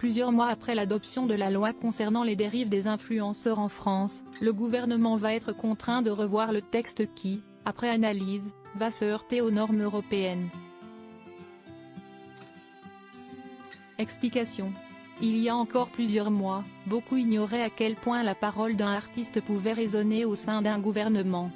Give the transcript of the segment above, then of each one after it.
Plusieurs mois après l'adoption de la loi concernant les dérives des influenceurs en France, le gouvernement va être contraint de revoir le texte qui, après analyse, va se heurter aux normes européennes. Explication. Il y a encore plusieurs mois, beaucoup ignoraient à quel point la parole d'un artiste pouvait résonner au sein d'un gouvernement.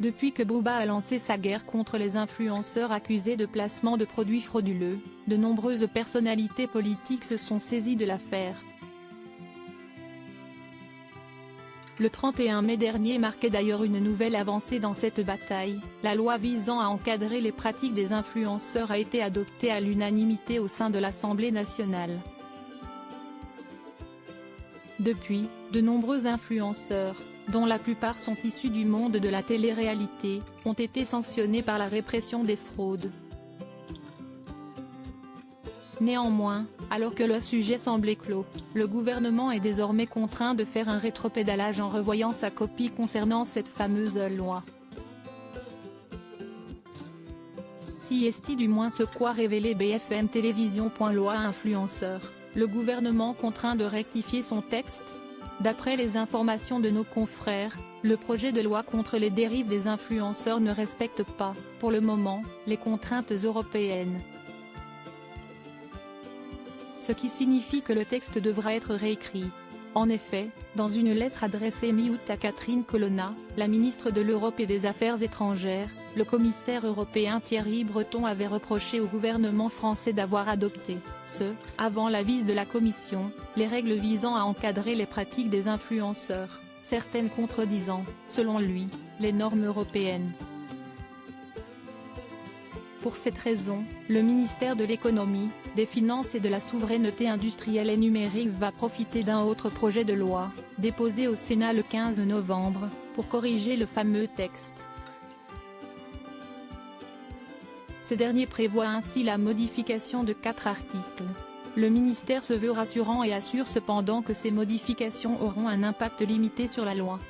Depuis que Booba a lancé sa guerre contre les influenceurs accusés de placement de produits frauduleux, de nombreuses personnalités politiques se sont saisies de l'affaire. Le 31 mai dernier marquait d'ailleurs une nouvelle avancée dans cette bataille, la loi visant à encadrer les pratiques des influenceurs a été adoptée à l'unanimité au sein de l'Assemblée nationale. Depuis, de nombreux influenceurs, dont la plupart sont issus du monde de la télé-réalité, ont été sanctionnés par la répression des fraudes. Néanmoins, alors que le sujet semblait clos, le gouvernement est désormais contraint de faire un rétropédalage en revoyant sa copie concernant cette fameuse loi. Si est du moins ce qu'a révélé BFM Télévision. Loi influenceur, le gouvernement contraint de rectifier son texte. D'après les informations de nos confrères, le projet de loi contre les dérives des influenceurs ne respecte pas, pour le moment, les contraintes européennes. Ce qui signifie que le texte devra être réécrit. En effet, dans une lettre adressée mi-août à Catherine Colonna, la ministre de l'Europe et des Affaires étrangères, le commissaire européen Thierry Breton avait reproché au gouvernement français d'avoir adopté, avant l'avis de la Commission, les règles visant à encadrer les pratiques des influenceurs, certaines contredisant, selon lui, les normes européennes. Pour cette raison, le ministère de l'Économie, des Finances et de la Souveraineté industrielle et numérique va profiter d'un autre projet de loi, déposé au Sénat le 15 novembre, pour corriger le fameux texte. Ce dernier prévoit ainsi la modification de 4 articles. Le ministère se veut rassurant et assure cependant que ces modifications auront un impact limité sur la loi.